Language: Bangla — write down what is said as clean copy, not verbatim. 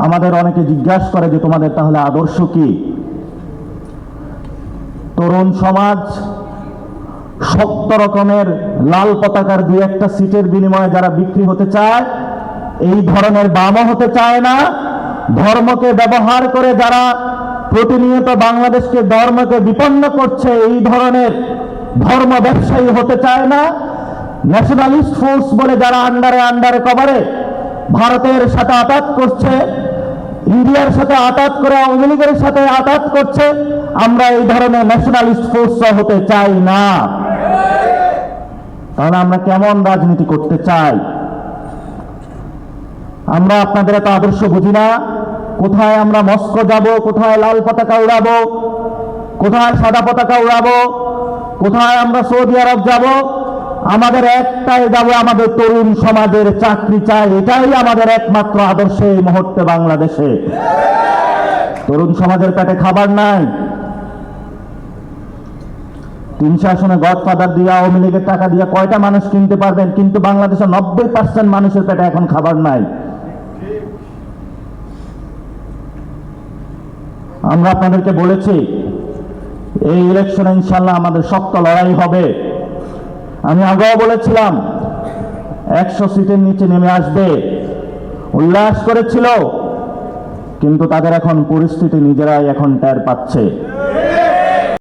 আমাদের অনেকে জিজ্ঞাসা করে যে তোমাদের তাহলে আদর্শ কি? তরুণ সমাজ শক্ত রকমের লাল পতাকার দুই একটা সিটের বিনিময়ে যারা বিক্রি হতে চায়, এই ধরনের বামও হতে চায় না। ধর্মকে ব্যবহার করে যারা প্রতিনিয়ত বাংলাদেশকে ধর্মকে বিপন্ন করছে, এই ধরনের ধর্ম ব্যবসায়ী হতে চায় না। ন্যাশনালিস্ট ফোর্স বলে যারা আন্ডারে কভারে ভারতের সাথে আঘাত করছে, ইন্ডিয়ার সাথে আঘাত করে আওয়ামী লীগের সাথে আঘাত করছে, আমরা এই ধরনের ন্যাশনালিস্ট ফোর্স হতে চাই না। তাহলে আমরা কেমন রাজনীতি করতে চাই? আমরা আপনাদের এত আদর্শ বুঝি না? কোথায় আমরা মস্কো যাব, কোথায় লাল পতাকা উড়াবো, কোথায় সাদা পতাকা উড়াবো, কোথায় আমরা সৌদি আরব যাব? আমাদের একটাই যাব, আমাদের তরুণ সমাজের চাকরি চাই। এটাই আমাদের একমাত্র আদর্শ এই মুহূর্তে বাংলাদেশে। তরুণ সমাজের পেটে খাবার নাই। 300 আসনে গডফাদার দিয়ে আওয়ামী লীগের টাকা দিয়ে কয়টা মানুষ কিনতে পারবেন? কিন্তু বাংলাদেশের 90% মানুষের পেটে এখন খাবার নাই। আমরা আপনাদেরকে বলেছি এই ইলেকশনে ইনশাল্লাহ আমাদের শক্ত লড়াই হবে। আমি আগেও বলেছিলাম 100 সিটের নিচে নেমে আসবে, উল্লাস করেছিল, কিন্তু তাদের এখন পরিস্থিতি নিজেরাই এখন টের পাচ্ছে।